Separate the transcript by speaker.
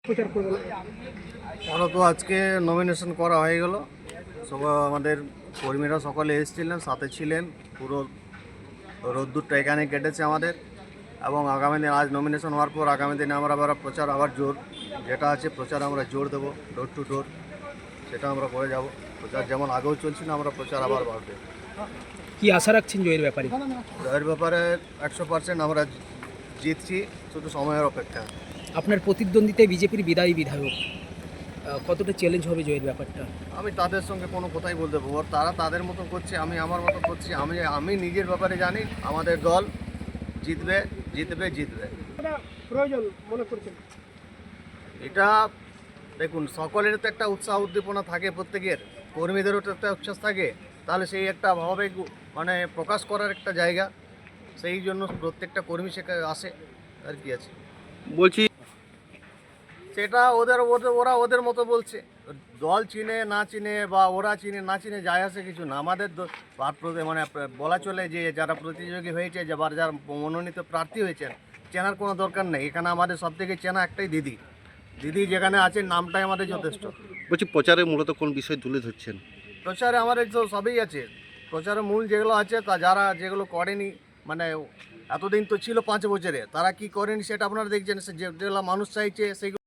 Speaker 1: প্রচার করবেন?
Speaker 2: ওরা তো আজকে নমিনেশন করা হয়ে গেল। আমাদের কর্মীরা সকলে এসেছিলেন, সাথে ছিলেন। পুরো রোদ্দুরটা এখানে কেটেছে আমাদের। এবং আগামী দিন আজ নমিনেশন হওয়ার পর আগামী দিনে আমরা আবার প্রচার আবার জোর যেটা আছে প্রচার আমরা জোর দেবো, ডোর টু ডোর সেটা আমরা করে যাব। প্রচার যেমন আগেও চলছিল, আমরা প্রচার আবার বাড়বে।
Speaker 1: কি আশা রাখছেন জয়ের ব্যাপারে?
Speaker 2: জয়ের ব্যাপারে 100% আমরা জিতছি, শুধু সময়ের অপেক্ষা।
Speaker 1: আপনার প্রতিদ্বন্দ্বিতায় বিজেপির বিদায়ী বিধায়ক, কতটা চ্যালেঞ্জ হবে জয়ের ব্যাপারটা?
Speaker 2: আমি তাদের সঙ্গে কোনো কথাই বলতে পারবো, তারা তাদের মতো করছে, আমি আমার মতো করছি। আমি নিজের ব্যাপারে জানি আমাদের দল জিতবে জিতবে জিতবে।
Speaker 1: প্রয়োজন মনে করছেন?
Speaker 2: এটা দেখুন, সকলের তো একটা উৎসাহ উদ্দীপনা থাকে, প্রত্যেকের কর্মীদেরও তো একটা উচ্ছ্বাস থাকে। তাহলে সেই একটা ভাবে মানে প্রকাশ করার একটা জায়গা, সেই জন্য প্রত্যেকটা কর্মী সেখানে আসে। আর কি আছে
Speaker 3: বলছি,
Speaker 2: সেটা ওদের ওদের ওরা ওদের মতো বলছে। দল চিনে না চিনে বা ওরা চিনে না চিনে যায় আসে কিছু না। আমাদের মানে বলা চলে যে যারা প্রতিযোগী হয়েছে, যারা মনোনীত প্রার্থী হয়েছেন, চেনার কোনো দরকার নেই। এখানে আমাদের সব থেকে চেনা একটাই দিদি। দিদি যেখানে আছেন, নামটাই আমাদের যথেষ্ট।
Speaker 3: বলছি প্রচারে মূলত কোন বিষয় তুলে ধরছেন?
Speaker 2: প্রচারে আমাদের তো সবই আছে। প্রচারে মূল যেগুলো আছে, তা যারা যেগুলো করেনি, মানে এতদিন তো ছিল 5 বছরে, তারা কি করেনি সেটা আপনারা দেখছেন। যেগুলো মানুষ চাইছে সেইগুলো